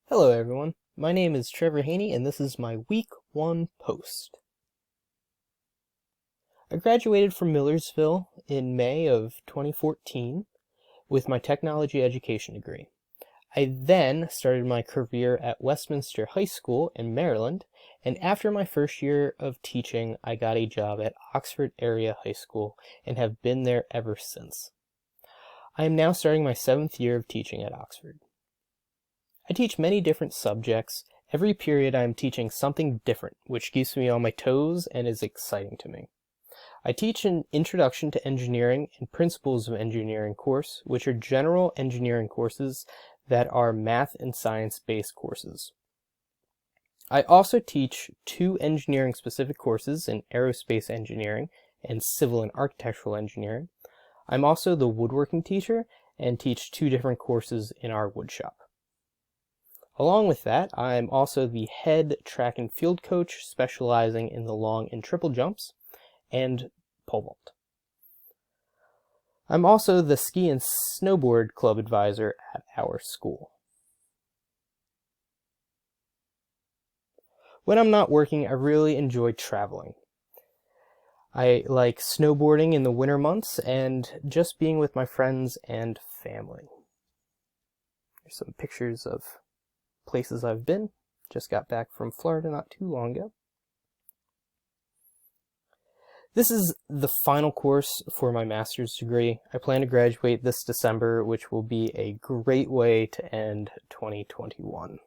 Hello everyone, my name is Trevor Haney and this is my Week 1 post. I graduated from Millersville in May of 2014 with my technology education degree. I then started my career at Westminster High School in Maryland, and after my first year of teaching, I got a job at Oxford Area High School and have been there ever since. I am now starting my 7th year of teaching at Oxford. I teach many different subjects. Every period I am teaching something different, which keeps me on my toes and is exciting to me. I teach an Introduction to Engineering and Principles of Engineering course, which are general engineering courses that are math and science-based courses. I also teach 2 engineering-specific courses in aerospace engineering and civil and architectural engineering. I'm also the woodworking teacher and teach 2 different courses in our woodshop. Along with that, I'm also the head track and field coach specializing in the long and triple jumps and pole vault. I'm also the ski and snowboard club advisor at our school. When I'm not working, I really enjoy traveling. I like snowboarding in the winter months and just being with my friends and family. Here's some pictures of places I've been. Just got back from Florida not too long ago. This is the final course for my master's degree. I plan to graduate this December, which will be a great way to end 2021.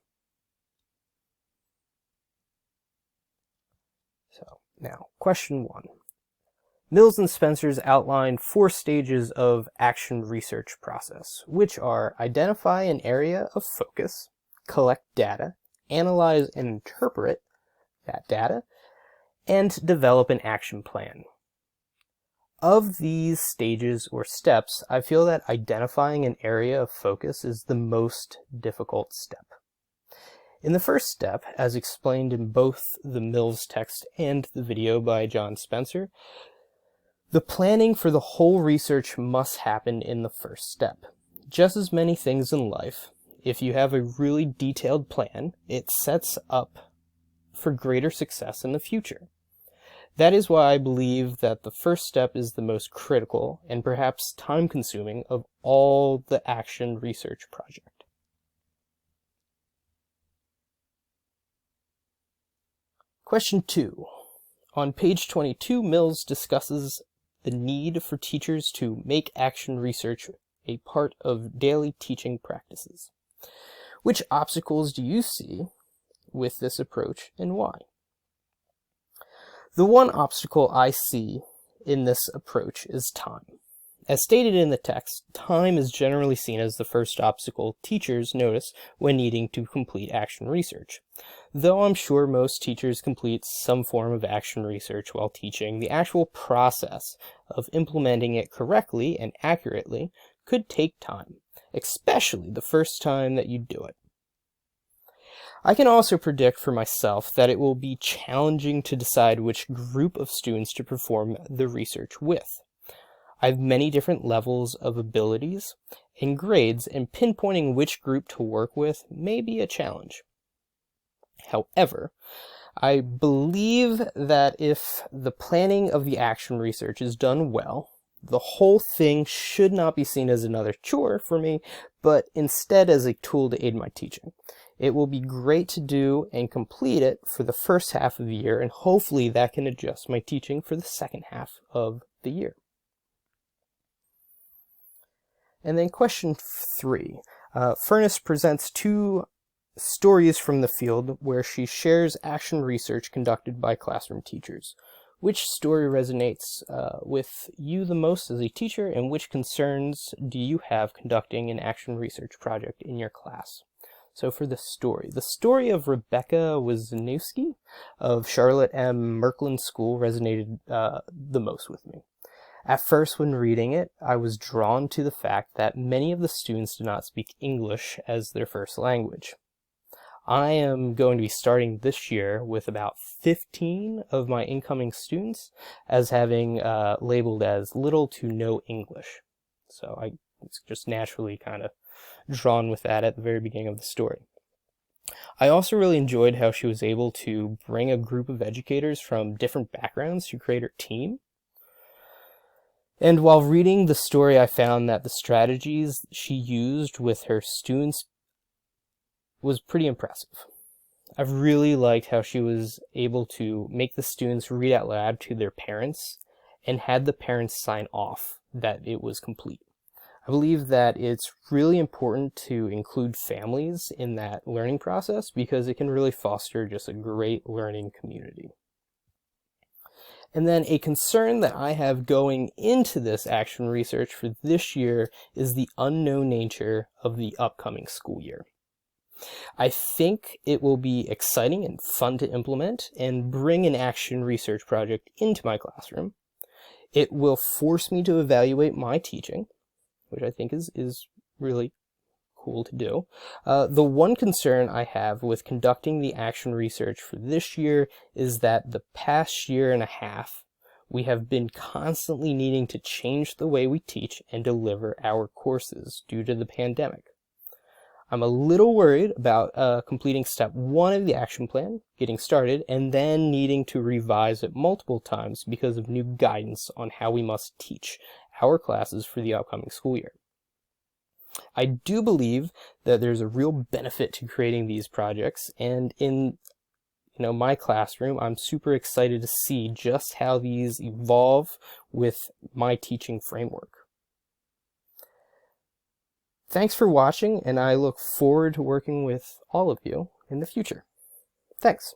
So, now, question 1. Mills and Spencer's outlined 4 stages of action research process, which are identify an area of focus, collect data, analyze and interpret that data, and develop an action plan. Of these stages or steps, I feel that identifying an area of focus is the most difficult step. In the first step, as explained in both the Mills text and the video by John Spencer, the planning for the whole research must happen in the first step. Just as many things in life, if you have a really detailed plan, it sets up for greater success in the future. That is why I believe that the first step is the most critical and perhaps time-consuming of all the action research project. Question 2. On page 22, Mills discusses the need for teachers to make action research a part of daily teaching practices. Which obstacles do you see with this approach and why? The one obstacle I see in this approach is time. As stated in the text, time is generally seen as the first obstacle teachers notice when needing to complete action research. Though I'm sure most teachers complete some form of action research while teaching, the actual process of implementing it correctly and accurately could take time, especially the first time that you do it. I can also predict for myself that it will be challenging to decide which group of students to perform the research with. I have many different levels of abilities and grades, and pinpointing which group to work with may be a challenge. However, I believe that if the planning of the action research is done well, the whole thing should not be seen as another chore for me, but instead as a tool to aid my teaching. It will be great to do and complete it for the first half of the year, and hopefully that can adjust my teaching for the second half of the year. And then question 3. Furness presents 2 stories from the field where she shares action research conducted by classroom teachers. Which story resonates with you the most as a teacher, and which concerns do you have conducting an action research project in your class? So for the story of Rebecca Wisniewski of Charlotte M. Merkland School resonated the most with me. At first, when reading it, I was drawn to the fact that many of the students do not speak English as their first language. I am going to be starting this year with about 15 of my incoming students as having labeled as little to no English. So I was just naturally kind of drawn with that at the very beginning of the story. I also really enjoyed how she was able to bring a group of educators from different backgrounds to create her team. And while reading the story, I found that the strategies she used with her students was pretty impressive. I've really liked how she was able to make the students read out loud to their parents and had the parents sign off that it was complete. I believe that it's really important to include families in that learning process because it can really foster just a great learning community. And then a concern that I have going into this action research for this year is the unknown nature of the upcoming school year. I think it will be exciting and fun to implement and bring an action research project into my classroom. It will force me to evaluate my teaching, which I think is really cool to do. The one concern I have with conducting the action research for this year is that the past year and a half, we have been constantly needing to change the way we teach and deliver our courses due to the pandemic. I'm a little worried about completing step 1 of the action plan, getting started, and then needing to revise it multiple times because of new guidance on how we must teach our classes for the upcoming school year. I do believe that there's a real benefit to creating these projects, and in my classroom, I'm super excited to see just how these evolve with my teaching framework. Thanks for watching, and I look forward to working with all of you in the future. Thanks.